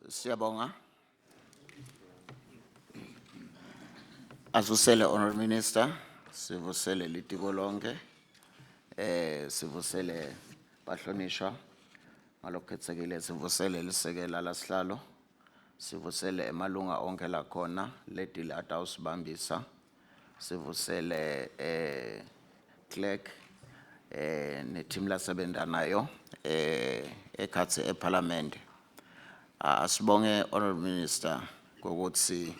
Siyabonga. Asivusele Honorable Minister, sivusele litiko lonke, sivusele bahlonishwa, ngalokhetsekile sivusele lisekela lasihlalo, sivusele emalunga onke la khona, ledile atawusibambisa, sivusele clerk, neteam lasebenza nayo, ekhatsi eParliament. Asibonge Honorable Minister kokuthi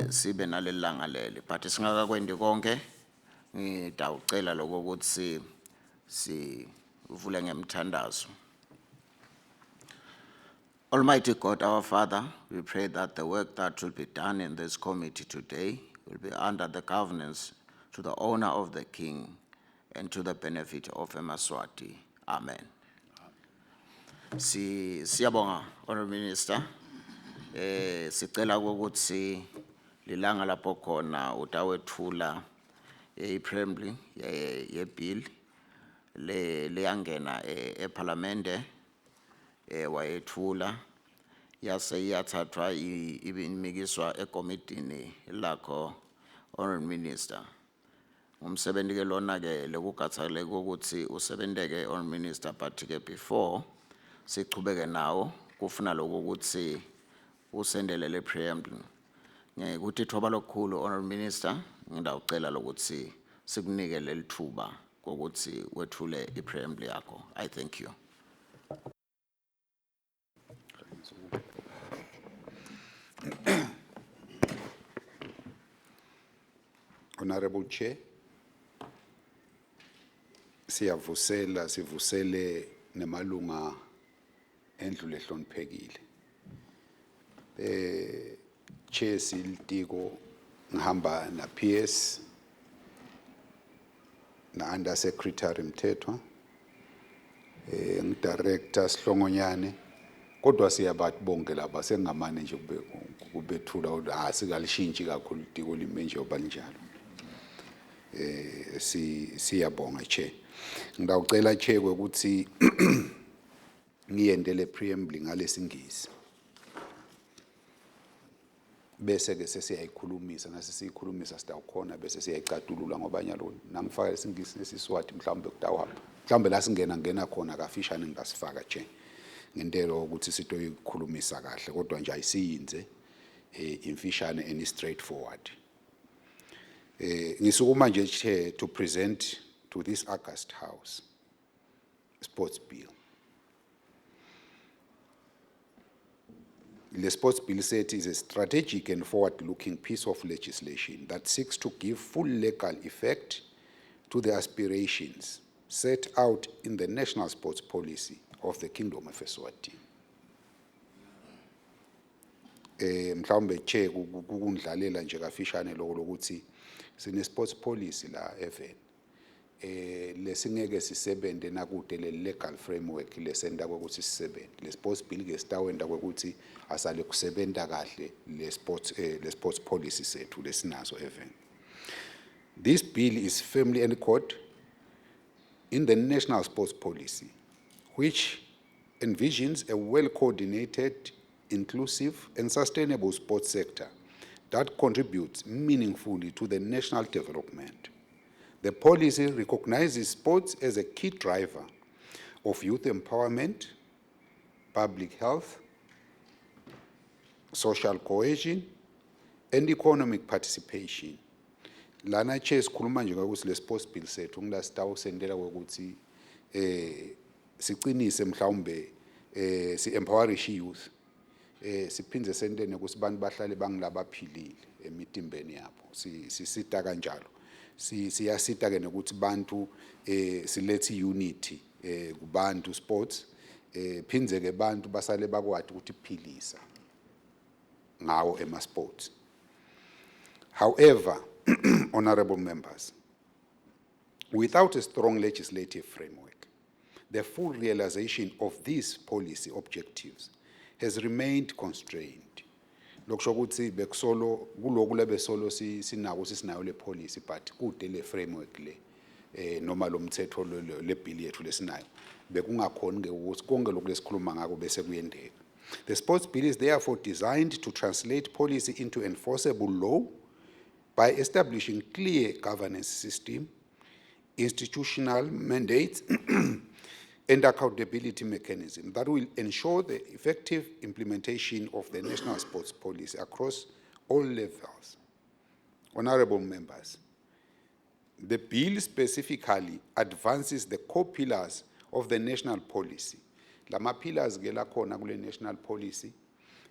sibe nalelanga leli, but singakakwendi konke ngidawucela lokuthi sivule ngemthandazo. Almighty God, our Father, we pray that the work that will be done in this committee today will be under the governance to the honor of the King and to the benefit of eMaswati. Amen. Siyabonga, Honorable Minister. Sicela ukuthi lilanga lapho khona utawethula iPremly yebill leyangena eParliamente wayethula yase yathathwa ibimikiswa ekomitini lakho Honorable Minister. Umsebenzi ke lona ke lokugathaleka ukuthi usebenzeke Honorable Minister, but ke before sichubeke nawo kufuna lokuthi usendele le preamble. Ngikuthi thoba lokukhulu Honorable Minister, ngidawucela lokuthi sikunike lelithuba kokuthi wethule ipreamble yakho. I thank you. Honorable Chair, sivusele nemalunga endlu lehloniphekile. Chair silitiko ngihamba na PS na Under Secretary Mthethwa, ngidirector Sihlongonyane, kodwa siyabathi bonke laba sengamane nje kubethula asikalishintshe kakhulu itiko lime nje obanjalo. Siyabonga Chair. Ngidawucela Chair ukuthi ngiyendele preamble ngalesingisi. Bese ke sesiyayikhulumisa nasisiyikhulumisa sidawukhona bese siyayicatulula ngoba nyalo nangifaka lesingisi nesiswati mhlawumbe kutawuhamba. Mhlawumbe la singena khona kafishane ngingasifaka Chair. Ngentelo ukuthi sitoyikhulumisa kahle kodwa nje ayisiyinze imfishane and straightforward. Ngisukuma nje Chair to present to this August House sports bill. The sports bill set is a strategic and forward-looking piece of legislation that seeks to give full legal effect to the aspirations set out in the national sports policy of the Kingdom of Eswatini. Mhlawumbe Chair kukundlalela nje kafishane lokuthi sine sports policy la even lesingeke sisebende nakude le legal framework lesenda ukuthi sisebende le sports bill ke sitawenda ukuthi asale kusebenta kahle le sports policy sethu lesinazo even. This bill is firmly anchored in the national sports policy, which envisions a well-coordinated, inclusive and sustainable sports sector that contributes meaningfully to the national development. The policy recognizes sports as a key driver of youth empowerment, public health, social cohesion, and economic participation. Lana Chair sikhuluma nje ukuthi le sports bill sethu ngila sitawusendela ukuthi siqinise mhlawumbe si-empowerish youth, siphindze sentene ukuthi abantu bahlale bangilabaphilile emitimbeni yabo, sisita kanjalo. Siyasita ke nokuthi bantu silethe unity kubantu sports, phindze ke bantu basale bakwadi ukuthi philisa ngawo ema-sports. However, honorable members, without a strong legislative framework, the full realization of these policy objectives has remained constrained. Lokusho ukuthi bekusolo kuloku lebesolo sinayo le policy but kude le framework le noma lo mthetho le bill yethu lesinayo bekungakhona ke ukuthi konke lokho lesikhuluma ngako bese kuyendeka. The sports bill is therefore designed to translate policy into enforceable law by establishing clear governance system, institutional mandates, and accountability mechanism that will ensure the effective implementation of the national sports policy across all levels. Honorable members, the bill specifically advances the core pillars of the national policy. Lama pillars ke lakhona kule national policy,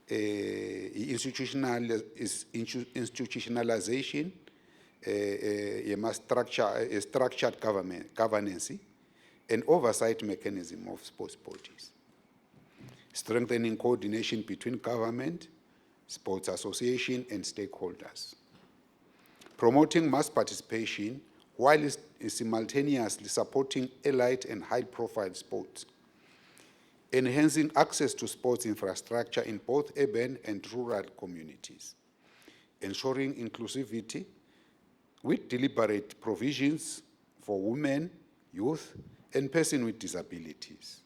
institutionalization, structured governance, and oversight mechanism of sports bodies. Strengthening coordination between government, sports association, and stakeholders. Promoting mass participation while simultaneously supporting elite and high-profile sports. Enhancing access to sports infrastructure in both urban and rural communities. Ensuring inclusivity with deliberate provisions for women, youth, and persons with disabilities.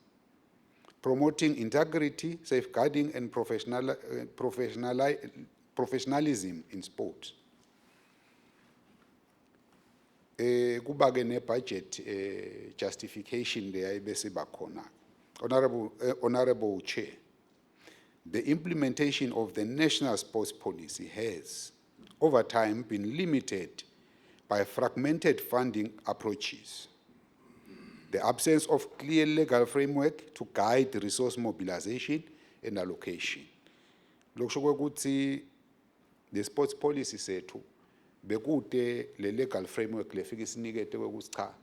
Promoting integrity, safeguarding, and professionalism in sport. Kuba ke ne budget justification le ayibese bakhona. Honorable Chair, the implementation of the national sports policy has, over time, been limited by fragmented funding approaches, the absence of clear legal framework to guide resource mobilization and allocation. Lokusho ukuthi the sports policy sethu bekude le legal framework lefika isinikete ukuthi cha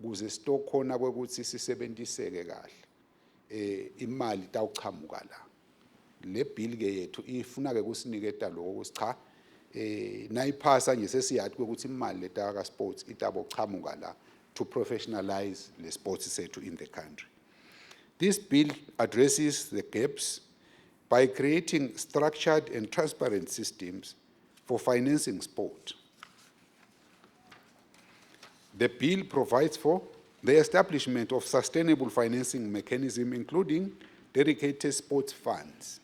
kuze sitokhona kwekuthi sisebenziseke kahle imali tawuqhamuka la. Le bill ke yethu ifuna ke kusiniketa lokho ukuthi cha nayiphasa nje sesiyathi ukuthi imali leta ka sports itabo qhamuka la to professionalize the sports sethu in the country. This bill addresses the gaps by creating structured and transparent systems for financing sport. The bill provides for the establishment of sustainable financing mechanism, including dedicated sports funds,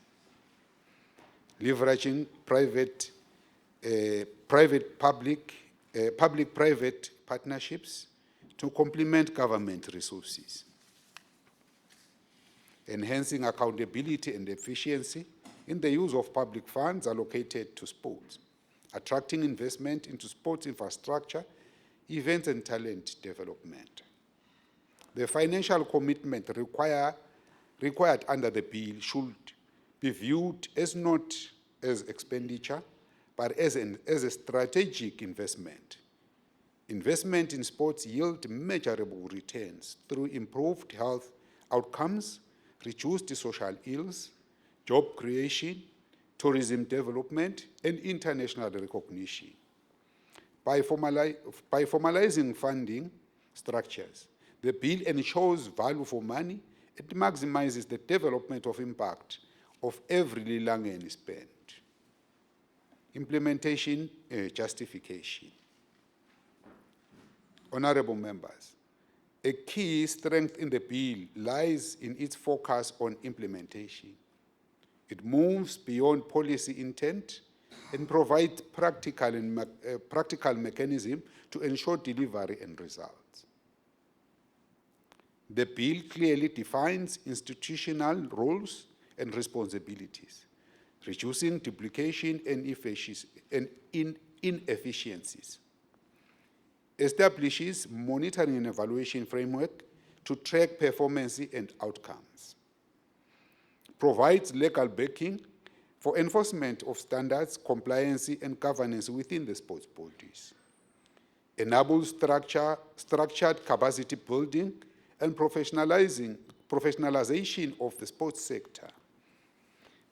leveraging public-private partnerships to complement government resources, enhancing accountability and efficiency in the use of public funds allocated to sports, attracting investment into sports infrastructure, events and talent development. The financial commitment required under the bill should be viewed as not as expenditure, but as a strategic investment. Investment in sports yield measurable returns through improved health outcomes, reduced social ills, job creation, tourism development, and international recognition. By formalizing funding structures, the bill ensures value for money. It maximizes the development of impact of every Lilangeni spent. Implementation justification. Honorable members, a key strength in the bill lies in its focus on implementation. It moves beyond policy intent and provides practical mechanism to ensure delivery and results. The bill clearly defines institutional roles and responsibilities, reducing duplication and inefficiencies, establishes monitoring and evaluation framework to track performance and outcomes, provides legal backing for enforcement of standards, compliance, and governance within the sports bodies, enables structured capacity building and professionalization of the sports sector,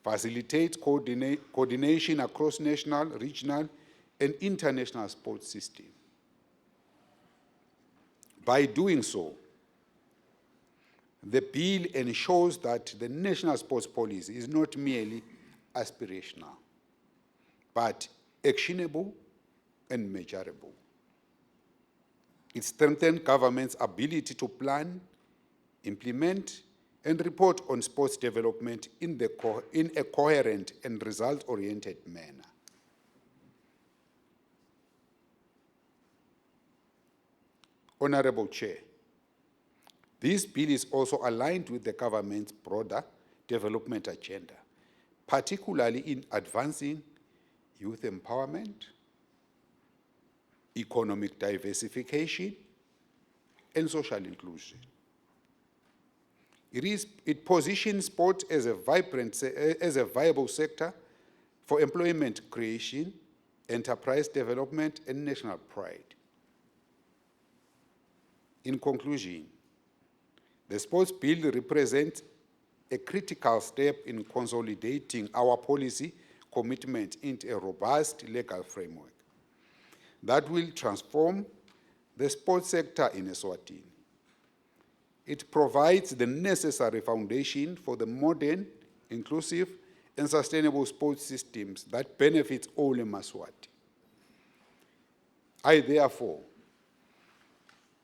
facilitates coordination across national, regional, and international sports systems. By doing so, the bill ensures that the national sports policy is not merely aspirational, but actionable and measurable. It strengthens government's ability to plan, implement, and report on sports development in a coherent and result-oriented manner. Honorable Chair, this bill is also aligned with the government's broader development agenda, particularly in advancing youth empowerment, economic diversification, and social inclusion. It positions sport as a viable sector for employment creation, enterprise development, and national pride. In conclusion, the sports bill represents a critical step in consolidating our policy commitment into a robust legal framework that will transform the sports sector in Eswatini. It provides the necessary foundation for the modern, inclusive, and sustainable sports systems that benefits all in Maswati. I therefore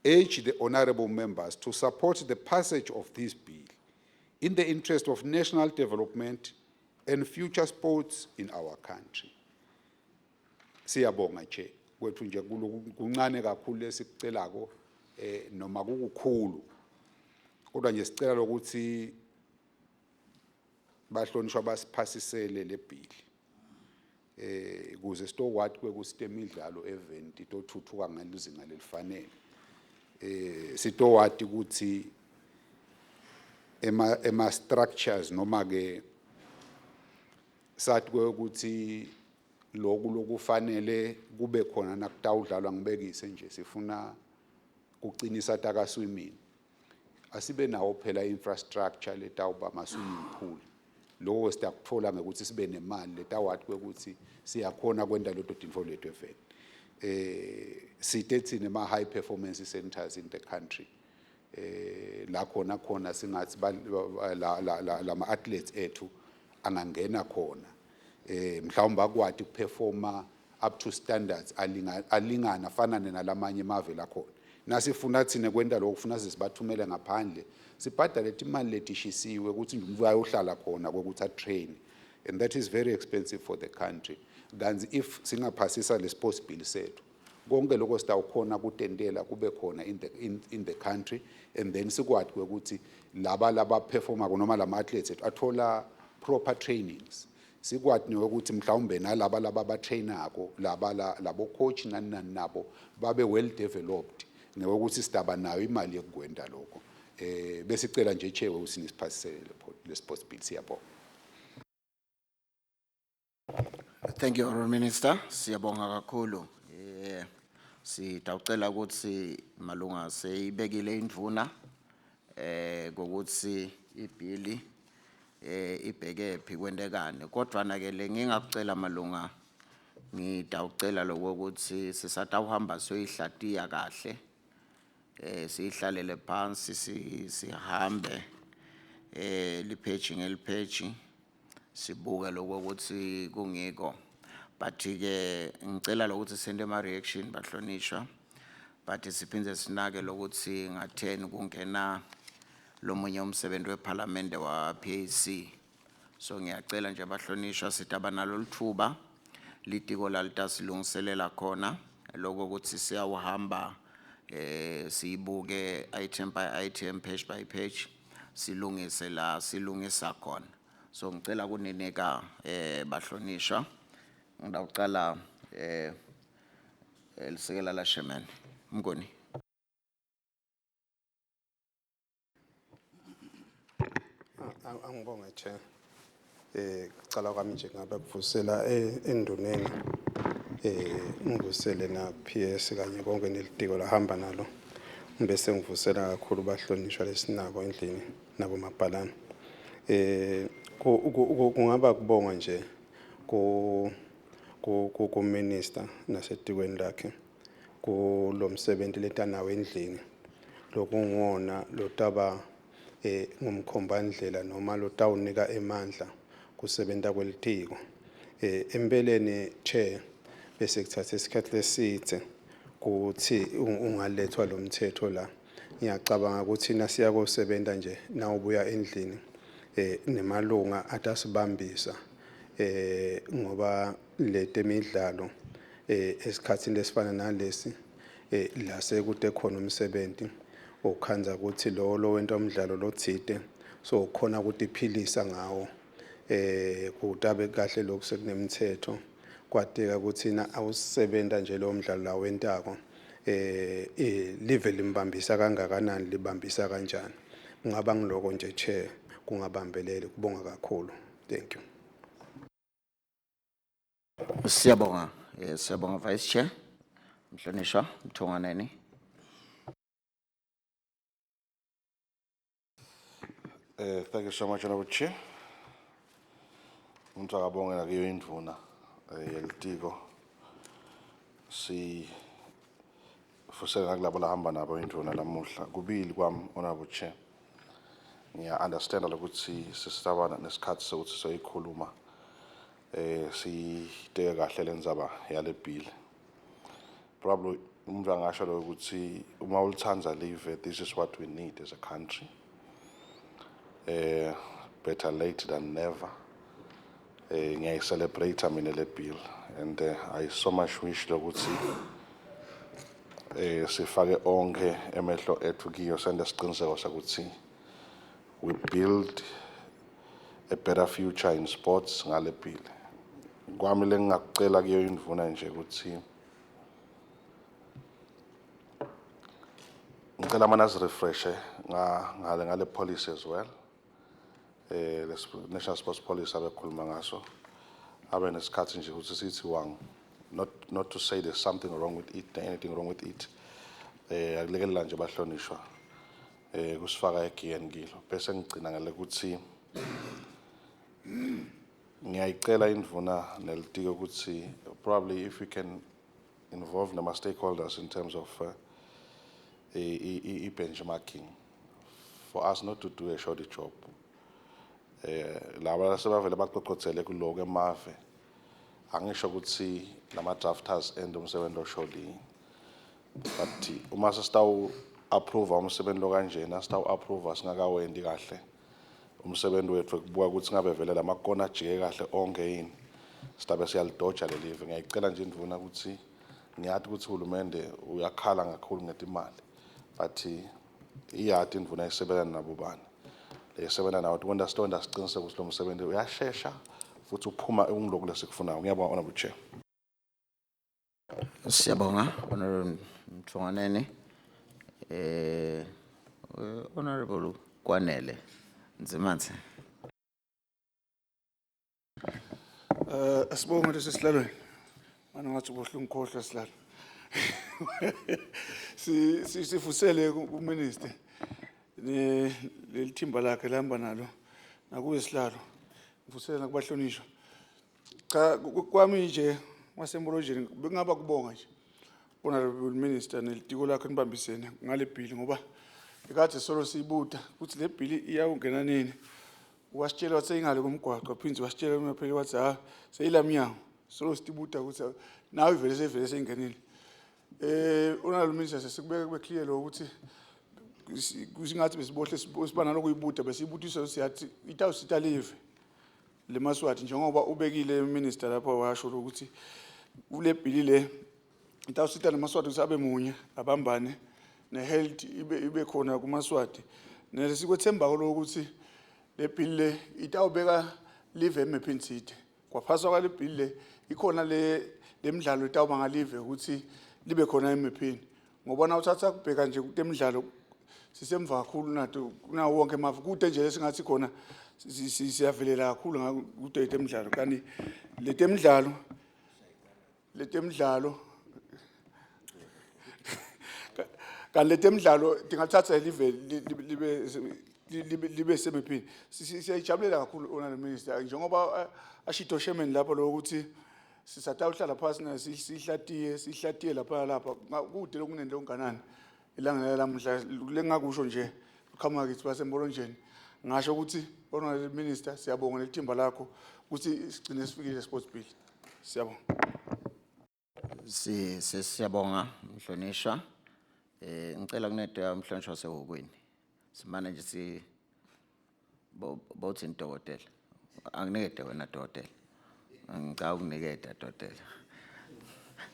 urge the honorable members to support the passage of this bill in the interest of national development and future sports in our country. Siyabonga Chair, kwethu nje kuncane kakhulu lesikucelako noma kukukhulu. Kodwa nje sicela ukuthi bahlonishwa basiphasisele le bill. Ukuze sitokwathi kwekusitemidlalo event itothuthuka ngelizinga lelifanele. Sitokwathi ukuthi ema structures noma ke sathi ukuthi lokufanele kube khona nakutawudlalwa ngibekise nje sifuna kuqinisa taka swimming. Asibe nawo phela infrastructure letawuba ama swimming pool. Lokho sitakuthola ngekuthi sibe nemali letawathi kwekuthi siyakhona kwenda lo tinto lethu event. Sithethe nema high performance centers in the country. La khona singathi lama athletes ethu angangena khona. Mhlawumbe akwati ukuperforma up to standards alingana fanane nalamanye emave la khona. Nasifuna thina kwenda lokho kufuna sibathumele ngaphandle sibhadale imali letishisiwe ukuthi nje uyayohlala khona kokuthi a train, and that is very expensive for the country. Kanzi if singaphasisa le sports bill sethu konke lokho sitawukhona kutendela kube khona in the country, and then sikwathi ukuthi laba performer noma lama athletes ethu athola proper trainings. Sikwathi ukuthi mhlawumbe nalaba ba trainako labo coach nani nabo babe well developed ngokuthi sidaba nayo imali yokwenda lokho. Besicela nje Chair usinisiphasisele le sports bill siyabonga. Thank you, Honourable Minister. Siyabonga kakhulu. Sitawucela ukuthi malunga seyibekile indvuna ngokuthi ibhili ibheke phi kwendekane. Kodwa na ke lengingakucela malunga ngitawucela lokuthi sisatawuhamba soyihlatiya kahle. Sihlalele phansi sihambe lipheji ngelipheji sibuke lokuthi kungiko. But ke ngicela lokuthi sende ama reaction bahlonishwa, but siphinde sinake lokuthi nga10 kungena lomunye umsebenzi weParliament wa PAC. So ngiyacela nje bahlonishwa sitaba nalo lithuba litiko lalitasilungiselela khona lokho ukuthi siyawuhamba sibuke item by item, page by page, silungise la silungisa khona. So ngicela kunineka bahlonishwa. Ngidawucala elisekela la Chairman Mngoni. Angibonge Chair. Cala kwami nje ngabe kuvusela enduneni ngivusele na PS kanye konke nelitiko lahamba nalo. Bese ngivusela kakhulu bahlonishwa lesinabo endlini nabo mabhalana. Kungaba kubonga nje ku minister nasetikweni lakhe kulomsebenzi letanawo endlini lokungona lotaba ngumkhombandlela noma lotawunika emandla kusebenta kwelitiko. Empeleni Chair bese kuthatha isikhathi lesithe kuthi ungalethwa lo mthetho la ngiyacabanga ukuthi nasiya kosebenza nje na ubuya endlini nemalunga atasibambisa ngoba le temidlalo esikhatsini lesifana nalesi la sekude khona umsebenzi okhanza ukuthi lo wento omdlalo lothite so khona ukuthi iphilisa ngawo kutabe kahle lokhu sekunemithetho kwadeka ukuthi na awusebenza nje lo mdlalo la wentako live limbambisa kangakanani libambisa kanjani kungaba ngiloko nje chair kungabambelele kubonga kakhulu thank you Siyabonga. Siyabonga Vice Chair. Mhlonishwa Mthunganeni. Thank you so much, Honorable Chair. Umuntu akabongela kiyo indvuna yelitiko. Fusela kulabo lahamba nabo indvuna lamuhla. Kubili kwami, Honorable Chair. Ngiya understand ukuthi sisabana nesikhathi sokuthi soyikhuluma siteke kahle lenzaba yale bill. Probably umuntu angasho ukuthi uma ulithanza live, this is what we need as a country. Better late than never. I celebrate le bill, and I so much wish ukuthi sifake onke emehlo ethu kiyo sende siqiniseko sokuthi we build a better future in sports ngale bill. Kwami lengakucela kiyo indvuna nje ukuthi ngicela mana refreshe ngale policy as well. The National Sports Policy abekhuluma ngaso abe nesikhathi nje ukuthi sithi wang not to say there's something wrong with it, anything wrong with it. Akulekelela nje bahlonishwa kusifaka egiyeni kilo bese ngicina ngale ukuthi ngiyayicela indvuna nelitiko ukuthi probably if we can involve nama stakeholders in terms of benchmarking for us not to do a shoddy job. Laba sebavele baqoqothele kuloko emave angisho ukuthi nama drafters end umsebenzi oshodli but uma sestawu approve umsebenzi lo kanjena sitawu approve singakawendi kahle umsebenzi wethu kubuka ukuthi ngabe vele lamakona ajike kahle onke yini sitabe siyalidoja lelive. Ngiyayicela nje indvuna ukuthi ngiyathi ukuthi uhulumende uyakhala kakhulu ngetimali but iyathi indvuna isebenza nabo bani lesebenza nawo understand asiqiniseke ukuthi lo msebenzi uyashesha futhi uphuma ungiloko lesikufunayo. Ngiyabonga Honorable Chair. Siyabonga Honorable Mthunganeni. Honorable Kwanele Nzimathe. Asibonga lesi sihlalweni. Mana ngathi ubohlungu khohlwa sihlalo. Sifusele uMinister lelithimba lakhe lihamba nalo nakuye sihlalo. Ngifusela nakubahlonishwa. Cha kwami nje wasembolojeni bengaba kubonga nje. Honorable Minister nelitiko lakhe nibambisene ngale bill ngoba ikade solo siyibuta ukuthi le bill iyawungena nini. Wasitshela wathi ingale komgwaqo phinzi wasitshela umapheli wathi seyilamnyango solo sibuta ukuthi nawe ivele seyingenile. Honorable Minister sesikubeka clear lo ukuthi kusingathi besibohle sibana lokuyibuta besibuthiswa siyathi itawusita live le maswati njengoba ubekile Minister lapho washo ukuthi ule bill le itawusita le maswati usabe munye abambane ne health ibe khona kumaswati nesikwethemba ukuthi le bill le itawubeka live eMapping City kwaphaswa kwale bill le ikhona lemidlalo itawuba ngalive ukuthi libe khona eMapping ngoba na uthatha kubheka nje kutemidlalo sisemva kakhulu nato kunawo wonke emafu kude nje lesingathi khona siyavelela kakhulu ngakude temidlalo kanti letemidlalo tingathatha libe seMapping. Siyayijabulela kakhulu Honorable Minister njengoba ashito chairman lapho lo ukuthi sisatawuhlala phansi na sihlatiye lapha kude lokunende longanani ilanga lamhla lengakusho nje ukhama kithi basembolonjeni ngasho ukuthi Honorable Minister siyabonga lethimba lakho ukuthi sigcine sifikile sports bill. Siyabonga. Siyabonga Mhlonishwa. ngicela kunede umhlonishwa sehokweni. Simane nje si bothi intokotela. Anginikede wena dokotela. Ngicela ukunikeda dokotela.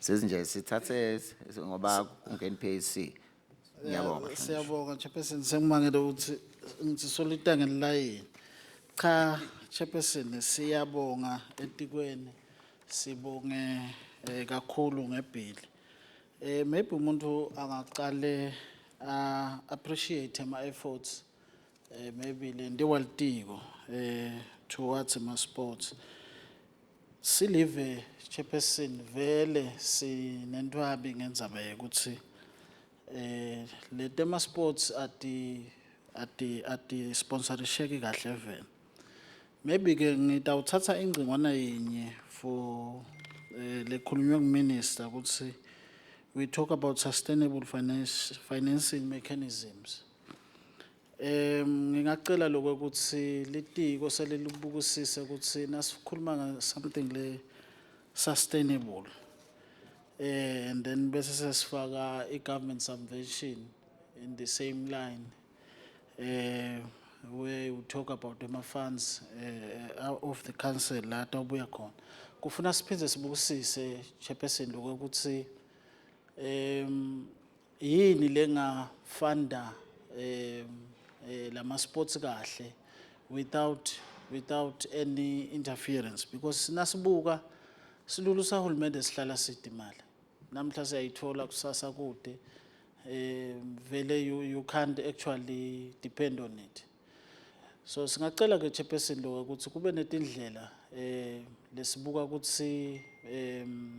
Sizinje sithathe ngoba ungena PAC. Ngiyabonga. Siyabonga Chairperson, sengimangele ukuthi ngithi solita ngelayini. Cha Chairperson, siyabonga etikweni. Sibonge kakhulu ngebhili. Maybe umuntu angaqale appreciate ama efforts maybe le ndiwalitiko towards ama sports. Silive Chairperson vele sinentwabi ngendzaba ukuthi le tema sports ati sponsorship kahle vele. Maybe ke ngitawuthatha ingcingwana yinye for le khulunywe kuminister ukuthi we talk about sustainable financing mechanisms. Ngingacela lokho ukuthi litiko selibukisise ukuthi nasikhuluma something le sustainable. And then bese sesifaka i-government subvention in the same line where we talk about the funds of the council la tawubuya khona. Kufuna siphinde sibukisise Chairperson lokho ukuthi yini lenga funda lama sports kahle without any interference, because nasibuka silulu sahulumende sihlala sithi imali namhla siyayithola kusasa kude vele you can't actually depend on it. So singacela ke Chairperson lo ukuthi kube netindlela lesibuka ukuthi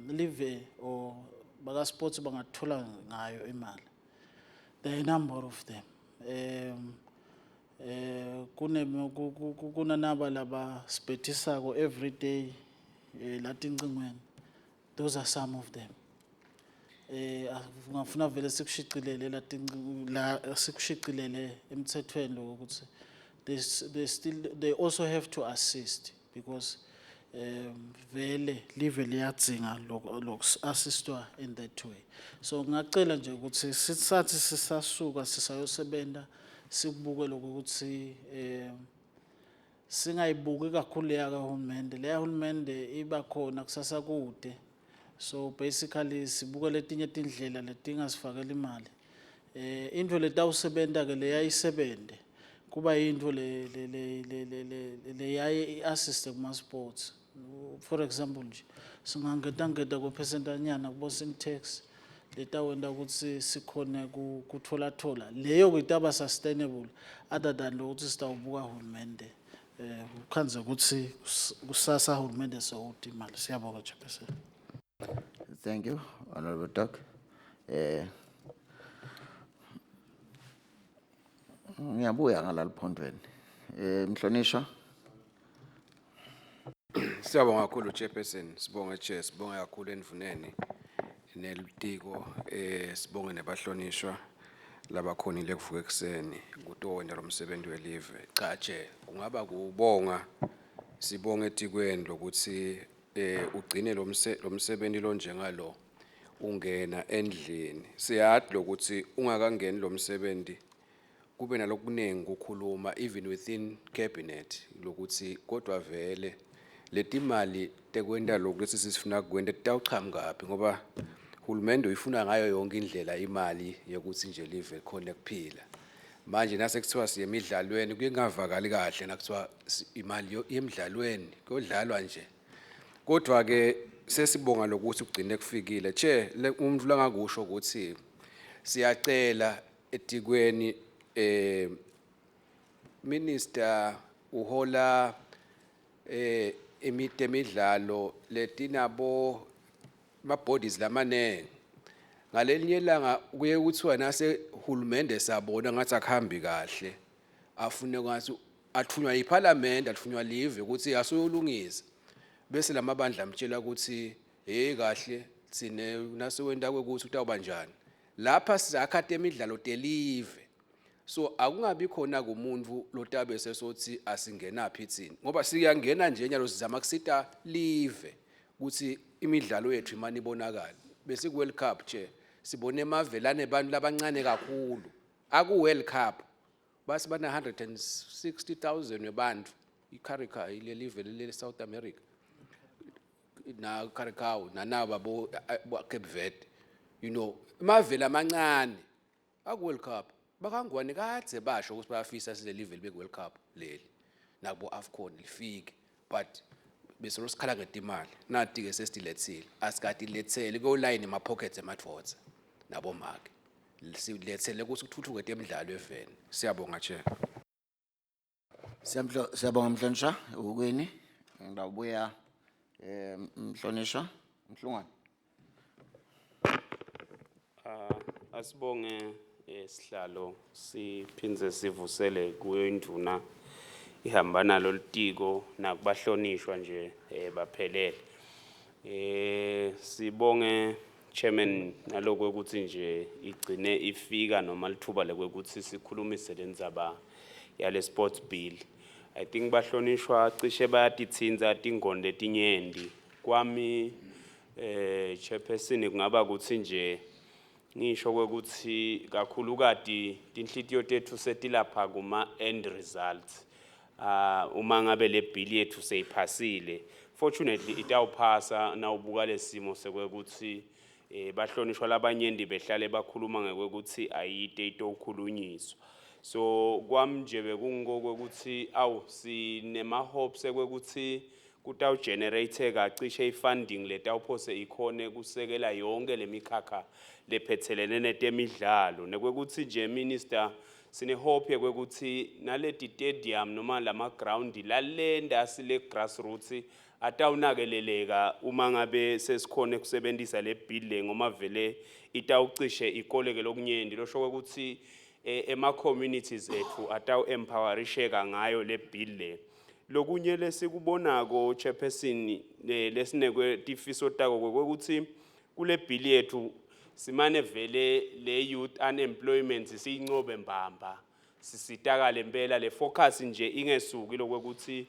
live or baka sports bangathola ngayo imali. There are a number of them. Kunanaba laba spetisako every day latingcingweni. Those are some of them. Ngafuna vele sikushicilele la sikushicilele emthethweni lo ukuthi they also have to assist, because vele live liyadzinga assistwa in that way. So ngacela nje ukuthi sisathi sisasuka sisayosebenta sibuke lokho ukuthi singayibuki kakhulu leya kahulumende. Leya hulumende iba khona kusasa kude. So basically sibuka letinye tindlela letingasifakela imali. Into letawusebenta ke leyayisebente kuba into le yayi assist kuma sports. For example nje singangeta ku percentanyana kubo syntax letawenda ukuthi sikhona kuthola leyo kuyitaba sustainable other than ukuthi sitawubuka hulumende ukhanze ukuthi kusasa hulumende sewuthi imali. Siyabonga Chairperson. Thank you, Honorable Doc. Ngiyabuya ngalaliphondweni. Mhlonishwa. Siyabonga kakhulu Chairperson, sibonga Chair, sibonga kakhulu endvuneni nelutiko, sibonga nebahlonishwa labakhonile kuvuka ekseni kutowenda lomsebenzi welive. Cha Chair, kungaba kubonga sibonga etikweni lokuthi ugcine lomsebenzi lo njengalo ungena endlini. Siyathi lokuthi ungakangeni lomsebenzi kube nalokuningi ukukhuluma even within cabinet lokuthi kodwa vele letimali tekwenda lokuthi sisifuna kwenda tawuchamkapi ngoba hulumende uyifuna ngayo yonke indlela imali yokuthi nje live khona kuphila. Manje nase kuthiwa siyemidlalweni kuyengavakali kahle nakuthiwa imali yemidlalweni kodlalwa nje. Kodwa ke sesibonga lokuthi ugcine kufikile. Che umuntu langakusho ukuthi siyacela etikweni minister uhola imidlalo letinabo ma bodies lamanene. Ngalelinye langa kuye kuthiwa nase hulumende sabona ngathi akuhambi kahle afune ngathi athunywa iParliament athunywa live ukuthi asuyolungisa bese lamabandla amtshela ukuthi hey kahle sine nasewenda kwekuthi utawuba njani lapha sizakhathe emidlalo telive. So akungabi khona kumuntu lotabe sesothi asingenaphi thini ngoba siyangena nje nyalo sizama kusita live ukuthi imidlalo yethu imani ibonakala bese ku World Cup che sibone emavelane abantu labancane kakhulu aku-World Cup basi bana 160,000 webantu iCaricou ile live le South America na Caricou nanaba bo Cape Verde you know emavela amancane aku-World Cup bakangwane kadze basho ukuthi bayafisa sile live libe World Cup leli nabo AFCON lifike but bese rosikhala ngetimali nathi ke sestilethile asikati lethele ko line ema pockets emadvodza nabo make silethele ukuthi kuthuthuke temidlalo eveni siyabonga che Siyabonga Mhlonishwa ukweni ngidawubuya Mhlonishwa Mhlungwane. Asibonge sihlalo siphinze sivusele kuyo induna ihamba nalo litiko nakubahlonishwa nje baphelele. Sibonge chairman naloko ukuthi nje igcine ifika noma lithuba lekwekuthi sikhulumise lendzaba yale sports bill. I think bahlonishwa cishe bayatitsinza tingondo letinyenti kwami chairperson kungaba ukuthi nje ngisho kwekuthi kakhulukati tinhlitiyo tethu setilapha kuma end results uma ngabe le bill yethu seyiphasile fortunately itawuphasa nawubuka lesimo sekwekuthi bahlonishwa labanyendi behlale bakhuluma ngekwekuthi ayite itokhulunyiswa so kwami nje bekungokwekuthi sinema hopes ekwekuthi kutawu generate kacishe ifunding letawuphose ikhone kusekela yonke lemikhakha lephethelene netemidlalo nekwekuthi nje minister sine hope yekwekuthi naleti stadium noma lama ground lalenda sile grassroots atawunakeleleka uma ngabe sesikhone kusebenzisa le bill ngoma vele itawucishe ikoleke lokunyenti losho ukuthi ema communities ethu atawu empowerisheka ngayo le bill lokunye lesikubonako chairperson lesinekwe tifiso tako kwekuthi kule bill yethu simane vele le youth unemployment siyincobe mbamba sisitakale impela le focus nje ingesuki lokwekuthi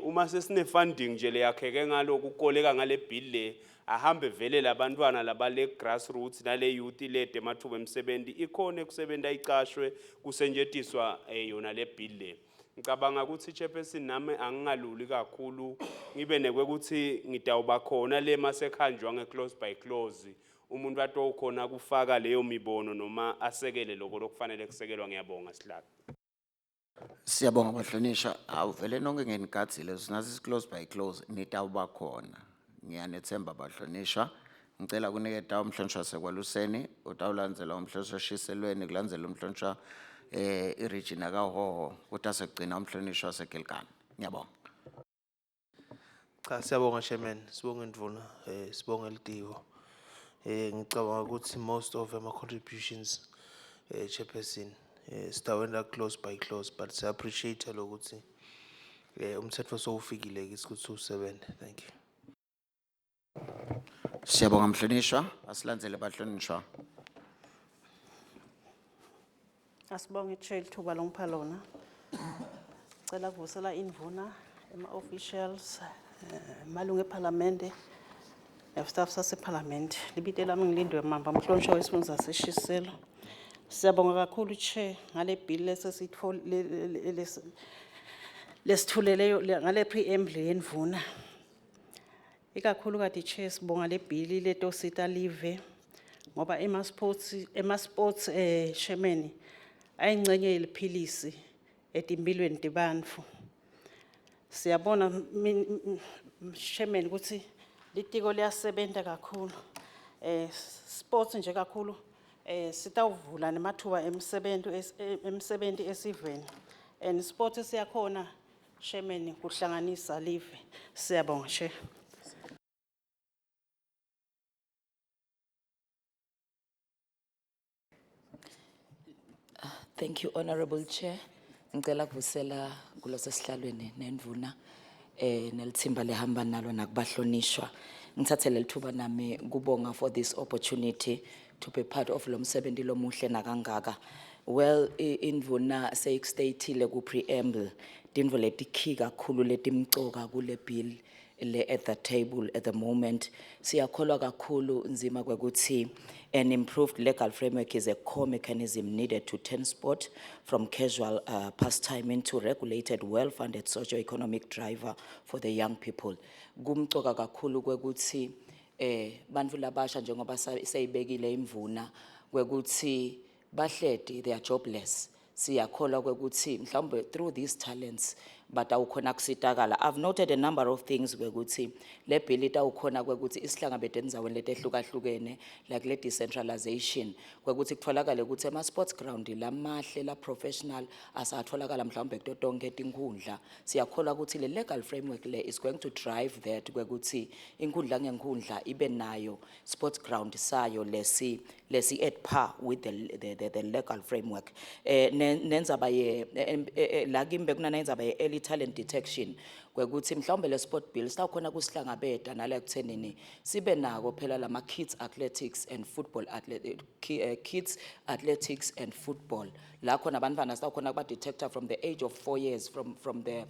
uma sesine funding nje leyakheke ngaloku koleka ngale bill le ahambe vele labantwana labale grassroots nale youth lede mathuba emsebenzi ikhone kusebenta icashwe kusenjetiswa yona le bill le ngicabanga ukuthi chairperson nami angingaluli kakhulu ngibe nekwekuthi ngitawuba khona le masekhanjwa ngeclose by close umuntu atokhona kufaka leyo mibono noma asekele lokho lokufanele kusekelwa ngiyabonga sihlalo. Siyabonga bahlonishwa awuvele nonke ngenikathi lezo sinasi close by close nitawuba khona ngiyanethemba bahlonishwa ngicela kunike tawu Mhlonishwa sekwaluseni utawulandzela uMhlonishwa Shiselweni kulandzela uMhlonishwa iregion akahoho ukuthi asekugcina uMhlonishwa seGilgana ngiyabonga. Cha siyabonga chairman sibonga indvuna sibonga litiko ngicabanga ukuthi most of my contributions chairperson sitawenda close by close but I appreciate lokuthi umthetho sowufikile ukuthi usebenze. Thank you. Siyabonga Mhlonishwa asilandzele bahlonishwa. Asibonge chair lithuba longipha lona. Cela kuvusela indvuna ema officials malungu eParliament staff saseParliament libite lami ngilindwe mamba Mhlonishwa wesifundza seshiselo. Siyabonga kakhulu chair ngale bill lesithuleleyo ngale preamble yendvuna. Ikakhulu kati chair sibonga le bill letosita live ngoba ema sports chairman ayingcenye yeliphilisi etimbilweni tebantfu. Siyabona chairman ukuthi litiko liyasebenta kakhulu sports nje kakhulu sitawuvula nemathuba emsebenzi esiveni and sports siyakhona chairman kuhlanganisa live. Siyabonga chair. Thank you, Honorable Chair. Ngicela kuvusela kulosesihlalweni nendvuna nelithimba lehamba nalo nakubahlonishwa. Ngithathe lelithuba nami kubonga for this opportunity to be part of lo msebenzi lomuhle nakangaka. Well, indvuna seyikustatile ku preamble tindvo letikhi kakhulu letimcoka kule bill le at the table at the moment. Siyakholwa kakhulu nzima kwekuthi an improved legal framework is a core mechanism needed to turn sport from casual pastime into regulated, well-funded socio-economic driver for the young people. Kumcoka kakhulu kwekuthi bantfu labasha njengoba sayibekile imvuna kwekuthi bahleti they are jobless. Siyakholwa kwekuthi mhlawumbe through these talents but awukhona kusitakala. I've noted a number of things kwekuthi le bill itawukhona kwekuthi isihlangabezane endaweni letehlukahlukene like le decentralization kwekuthi kutholakale ukuthi ema sports ground lamahle la professional asatholakala mhlawumbe kuto tonke tinkundla. Siyakholwa ukuthi le legal framework le is going to drive that kwekuthi inkundla ngenkundla ibe nayo sports ground sayo lesi at par with the legal framework. Nenzaba ye la kimbe kuna nenzaba ye early talent detection kwekuthi mhlawumbe le sport bill sitawukhona kusihlangabeta nala ekuthenini sibe nako phela lama kids athletics and football kids athletics and football la khona abantwana sitawukhona kuba detector from the age of 4 years from the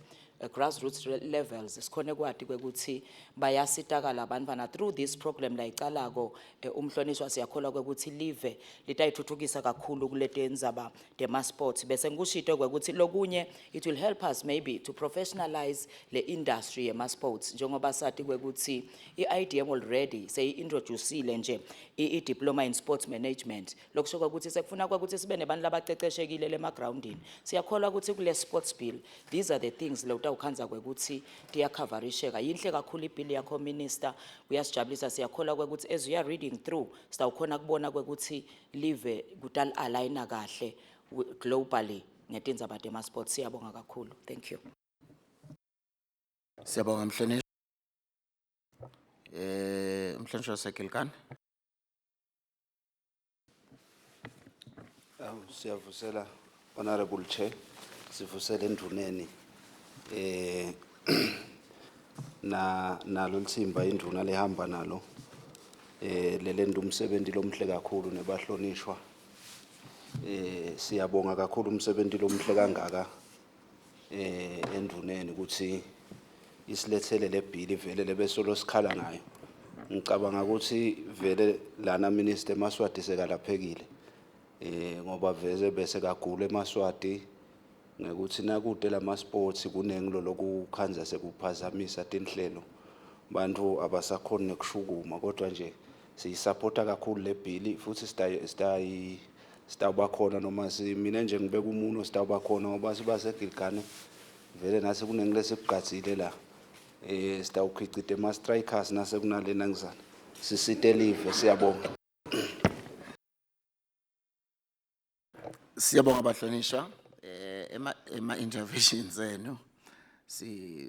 grassroots levels sikhone kwati kwekuthi bayasitakala abantwana through this program la icalako umhlonishwa siyakholwa kwekuthi live litayithuthukisa kakhulu kulete nzaba dema sports bese ngikushito kwekuthi lokunye it will help us maybe to professionalize le industry yema sports njengoba sathi kwekuthi iIDM already seyi-introduceile nje i-diploma in sports management lokusho kwekuthi sekufuna kwekuthi sibe nebantu labaqeqeshekile lema groundini. Siyakholwa ukuthi kule sports bill these are the things ukhanza kwekuthi tiyacoverisheka yinhle kakhulu ibill yakho minister kuyasijabulisa siyakholwa kwekuthi as we are reading through sitawukhona kubona kwekuthi live kutal aligna kahle globally ngetindzaba tema sports. Siyabonga kakhulu. Thank you. Siyabonga mhlonishwa. Mhlonishwa Sekilkan. Siyavusela Honorable Chair, sivusela endvuneni nalo lithimba induna lehamba nalo lelenda umsebenzi lomhle kakhulu nebahlonishwa siyabonga kakhulu umsebenzi lomhle kangaka endvuneni ukuthi isilethele le bill vele lebesolo sikhala ngayo. Ngicabanga ukuthi vele lana minister eMaswati sekalaphekile ngoba veze bese kagula eMaswati ngekuthi nakude lama sports kunengilo lokukhanza sekuphazamisa tinhlelo bantu abasakhona ukushukuma kodwa nje siyisupporta kakhulu le bill futhi sitawuba khona noma mina nje ngibeka umuno sitawuba khona ngoba sibasegilgane vele nase kunengile sikugadzile la sitawukhicita ama strikers nase kunalena ngizana sisite live. Siyabonga. Siyabonga bahlonishwa ema interventions zenu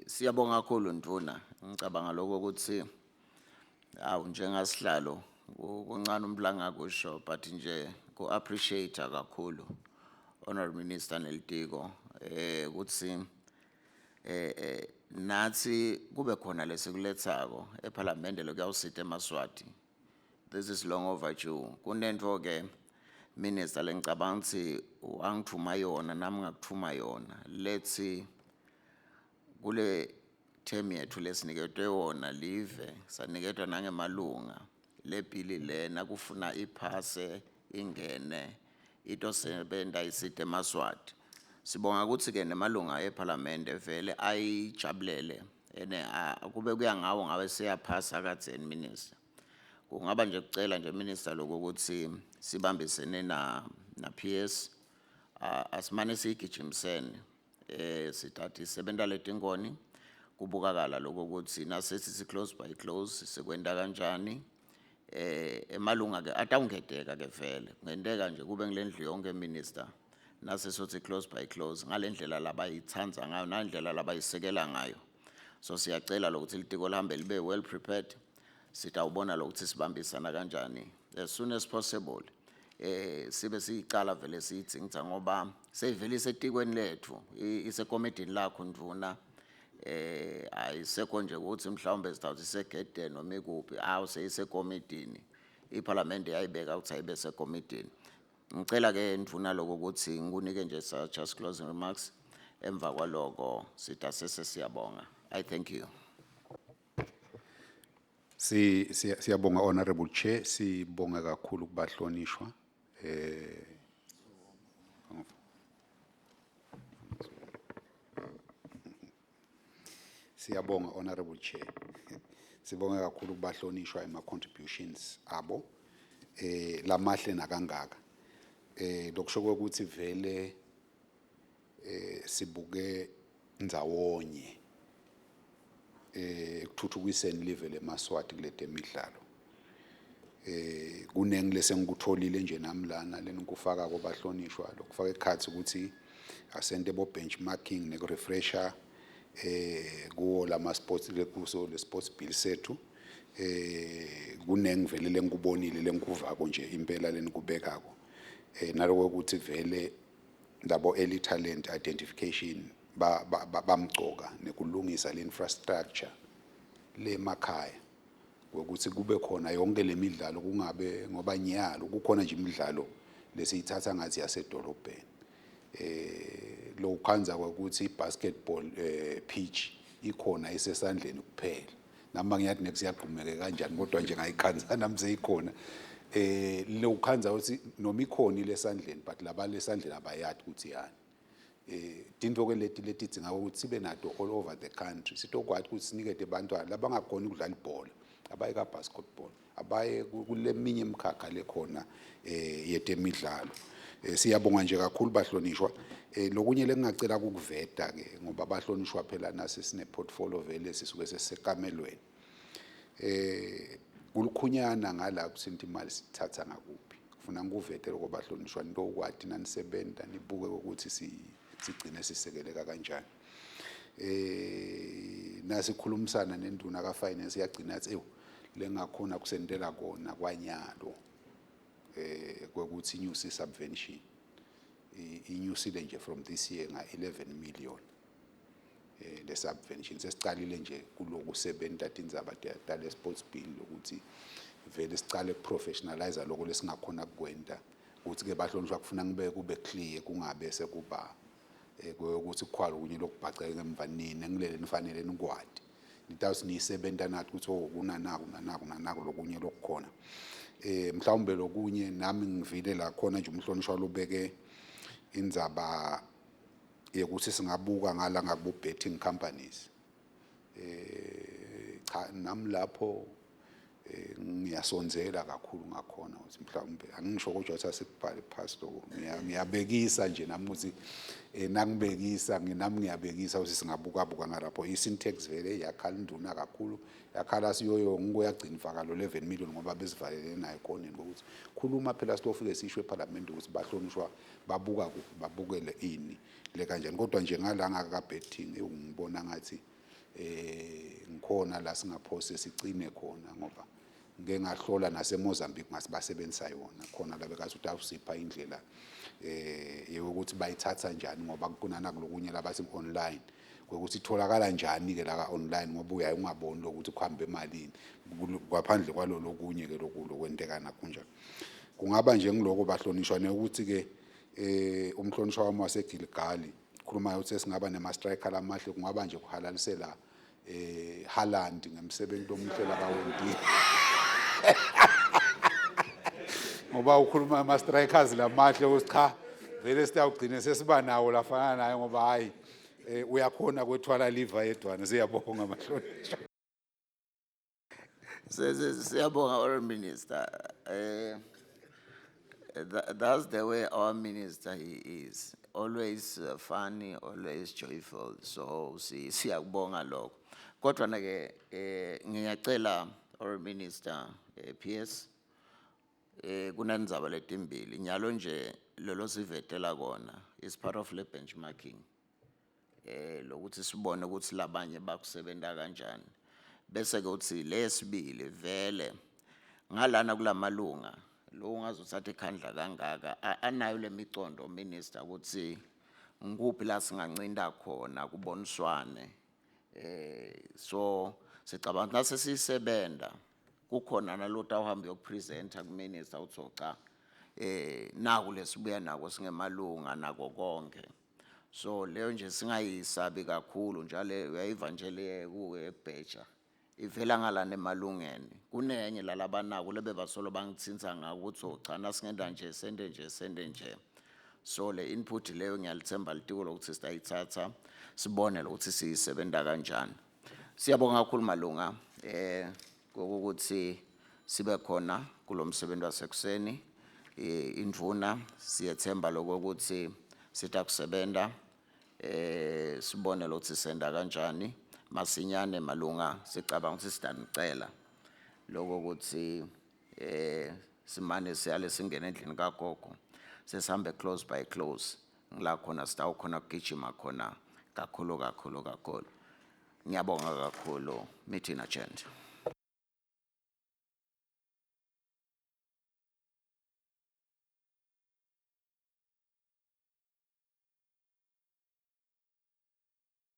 siyabonga kakhulu nduna. Ngicabanga lokho ukuthi awu njengasihlalo kuncane umlanga kusho but nje ku appreciate kakhulu Honorable Minister Nelitiko ukuthi nathi kube khona lesikulethako eParliament lokuyawusita eMaswati. This is long overdue. Kunento ke Minister lengicabanga ukuthi wangithuma yona nami ngakuthuma yona lethi kule term yethu lesiniketwe yona live saniketwa nangemalunga le bill lena kufuna iphase ingene itosebenza isite eMaswati. Sibonga ukuthi ke nemalunga eParliament vele ayijabulele ene kube kuya ngawo ngabe siyaphasa kadzeni minister. Kungaba nje kucela nje minister lokuthi sibambisene na PS asimane sigijimisene sithatha isebenta letingoni kubukakala lokuthi nasethi si close by close sekwenda kanjani emalunga ke atawungedeka ke vele ngendeka nje kube ngilendlu yonke minister nase sothi close by close ngalendlela labayithanza ngayo nalendlela labayisekela ngayo. So siyacela lokuthi litiko lihambe libe well prepared. Sitawubona lokuthi sibambisana kanjani as soon as possible sibe siyicala vele siyidzinga ngoba sevele isetikweni lethu isekomedini lakho nduna ayisekho nje ukuthi mhlawumbe sitawuthi segede noma ikuphi seyisekomedini iParliament yayibeka ukuthi ayibe sekomedini. Ngicela ke nduna lokho ukuthi ngikunike nje just closing remarks emva kwaloko sitha sesiyabonga. I thank you. Siyabonga Honorable Chair, sibonga kakhulu kubahlonishwa. Siyabonga Honorable Chair. Sibonga kakhulu kubahlonishwa ema contributions abo. Lamahle nakangaka. Lokusho ukuthi vele sibuke ndzawonye ekuthuthukiseni live leMaswati kulete midlalo. Kunengi lesengikutholile nje namhlanje lenikufaka kobahlonishwa lokufaka ekhathi ukuthi asente bo benchmarking ne refresher kuwo lama sports lekuso le sports bill sethu. Kunengi vele lengikubonile lengikuvako nje impela lenikubekako. Naloko ukuthi vele labo early talent identification bamgcoka nekulungisa le infrastructure le makhaya ukuthi kube khona yonke le midlalo kungabe ngoba nyalo kukhona nje imidlalo lesiyithatha ngathi yasedolobheni. Lo khanza ukuthi basketball pitch ikhona isesandleni kuphela. Nami ngiyathi next yaqhumeke kanjani kodwa nje ngayikhanza nami seyikhona. Lo khanza ukuthi noma ikhona lesandleni but laba lesandleni abayati ukuthi yani. Dinto ke leti dinga ukuthi sibe nato all over the country. Sitokwathi ukuthi sinikete abantwana labangakhona ukudlala ibhola, abaye ka basketball, abaye kuleminye imkhakha lekhona yetemidlalo. Siyabonga nje kakhulu bahlonishwa. Lokunye lengingacela ukuveta ke ngoba bahlonishwa phela nase sine portfolio vele sisuke sesekamelweni. Kulukhunyana ngala kusinti imali sithatha ngakuphi. Kufuna ngikuvete lokho bahlonishwa into okwati nanisebenza nibuke ukuthi sigcine sisekeleka kanjani. Nasikhulumisana nenduna ka finance yagcina athi lengakhona kusendela kona kwanyalo ukuthi inyusi subvention inyusile nje from this year nga 11 million le subvention sesicalile nje kuloku sebenza tindzaba tale sports bill ukuthi vele sicale professionalize lokho lesingakhona kwenta ukuthi ke bahlonishwa kufuna ngibe kube clear kungabe sekuba ukuthi kukhwala kunye lokubhaceka ngemva nini ngilele nifanele nikwadi nitawusi nisebenza nathi ukuthi kunanako lokunye lokukhona. Mhlawumbe lokunye nami ngivile la khona nje umhlonishwa lobeke indzaba yokuthi singabuka ngala ngakubo betting companies. Cha nami lapho ngiyasonzela kakhulu ngakhona ukuthi mhlawumbe angisho ukuthi asikubhale phansi lokho ngiyabekisa nje nami ukuthi nangibekisa nami ngiyabekisa ukuthi singabuka ngalapho i-syntax vele yakhala induna kakhulu yakhala siyoyo ngiyagcina ifakalo 11 million ngoba besivalele nayo konini ukuthi khuluma phela sitofike sishwe eParliament ukuthi bahlonishwa babuka kuphi babukele ini le kanjani kodwa nje ngala ngaka betting ngibona ngathi ngikhona la singaphose sicine khona ngoba ngeke ngahlola naseMozambique ngasibasebenzisa yona khona la bekathi utawusipha indlela yokuthi bayithatha kanjani ngoba kunana kulokunye labathi online ukuthi itholakala njani ke la online ngoba uyaye ungaboni ukuthi kuhambe emalini ngaphandle kwalo lokunye ke lokwenteka nakunjani kungaba nje ngiloko bahlonishwa ukuthi ke umhlonishwa wami waseGilgali khuluma ukuthi singaba nema striker lamahle kungaba nje kuhalalisela Haaland ngemsebenzi omuhle labawendi ngoba ukhuluma ama strikers lamahle ukuthi cha vele sitawugcina sesiba nawo lafana naye ngoba hayi uyakhona kwethwala liva yedwana siyabonga mahlonishwa. Siyabonga our minister. That's the way our minister he is. Always funny, always joyful. So siyabonga lokho. Kodwa na ke ngiyacela our minister PS kunandzaba letimbili nyalo nje lolo sivetela kona is part of le benchmarking. Lokuthi sibone ukuthi labanye bakusebenta kanjani. Bese ke uthi lesibili vele ngalana kulamalunga lo ungazothatha ikhandla kangaka anayo lemicondo minister ukuthi ngikuphi la singancinda khona kuboniswane. So sicabanga nase sisebenta kukhona nalota uhamba yokupresenta ku minister utsoca naku lesibuya nako singemalunga nako konke. So leyo nje singayisabi kakhulu njalo uyayiva nje le ku ebheja ivela ngalana emalungeni kunenye lalabanako lebebasolo bangitsinza ngakuthi cha nasingenda nje sende nje so le input leyo ngiyalithemba litiko lokuthi sitayithatha sibone ukuthi siyisebenta kanjani. Siyabonga kakhulu malunga kokuthi sibe khona kulomsebenzi wasekuseni indvuna siyethemba lokuthi sitakusebenta sibone ukuthi senda kanjani masinyane malunga sicabanga ukuthi sidanicela lokuthi simane siyale singene endlini kagogo sesihambe close by close ngila khona sitawu khona kugijima khona kakhulu. Ngiyabonga kakhulu meeting agenda.